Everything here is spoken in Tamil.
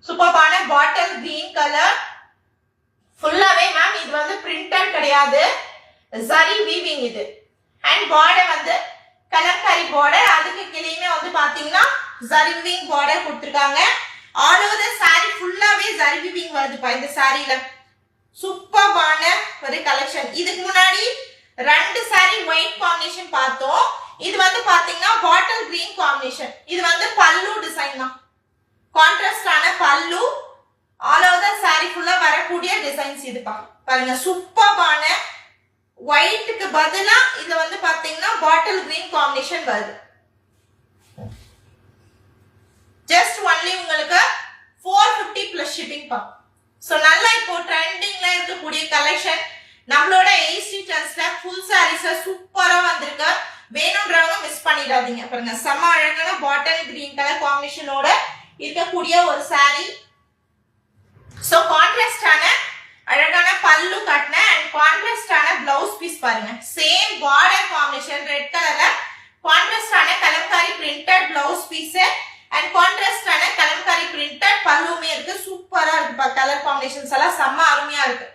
சூப்பரான பாட்டில் கிரீன் கலர் ஃபுல்லாவே மேம் இது வந்து பிரிண்டட் கிடையாது சரி வீவிங் இது அண்ட் பார்டர் வந்து கலர்காரி பார்டர் அதுக்கு கீழேயுமே வந்து பாத்தீங்கன்னா சரி வீவிங் பார்டர் கொடுத்திருக்காங்க ஆல் ஓவர் தி saree ஃபுல்லாவே சரி வீவிங் வருதுப்பா இந்த சாரில சூப்பரான ஒரு கலெக்ஷன் இதுக்கு முன்னாடி ரெண்டு saree ஒயிட் காம்பினேஷன் பார்த்தோம் இது வந்து பாத்தீங்கன்னா பாட்டில் கிரீன் காம்பினேஷன் இது வந்து பல்லு டிசைன் தான் கான்ட்ராஸ்டான பல்லு ஆல் ஓவர் தி saree ஃபுல்லா வரக்கூடிய டிசைன்ஸ் இது பாருங்க சூப்பரான ஒயிட்க்கு பதிலா இது வந்து பாத்தீங்கன்னா பாட்டில் கிரீன் காம்பினேஷன் வருது ஜஸ்ட் ஒன்லி உங்களுக்கு 450 plus shipping பா சோ நல்லா இப்போ ட்ரெண்டிங்ல இருக்கக்கூடிய கலெக்ஷன் நம்மளோட ஏசி ட்ரெண்ட்ஸ்ல ஃபுல் sarees சூப்பரா வந்திருக்கு வேணும்ன்றவங்க மிஸ் பண்ணிடாதீங்க பாருங்க செம அழகான பாட்டில் கிரீன் கலர் காம்பினேஷனோட இருக்கக்கூடிய ஒரு saree சோ கான்ட்ராஸ்டான அழகான பல்லு கட்ன அண்ட் கான்ட்ராஸ்டான ப்ளவுஸ் பீஸ் பாருங்க சேம் பார்டர் காம்பினேஷன் ரெட் கலர்ல கான்ட்ராஸ்டான kalamkari printed blouse piece and கான்ட்ராஸ்டான கலம்காரி பிரிண்டட் பல்லுமே இருக்கு சூப்பரா இருக்குப்பா கலர் காம்பினேஷன்ஸ் எல்லாம் செம்ம அருமையா இருக்கு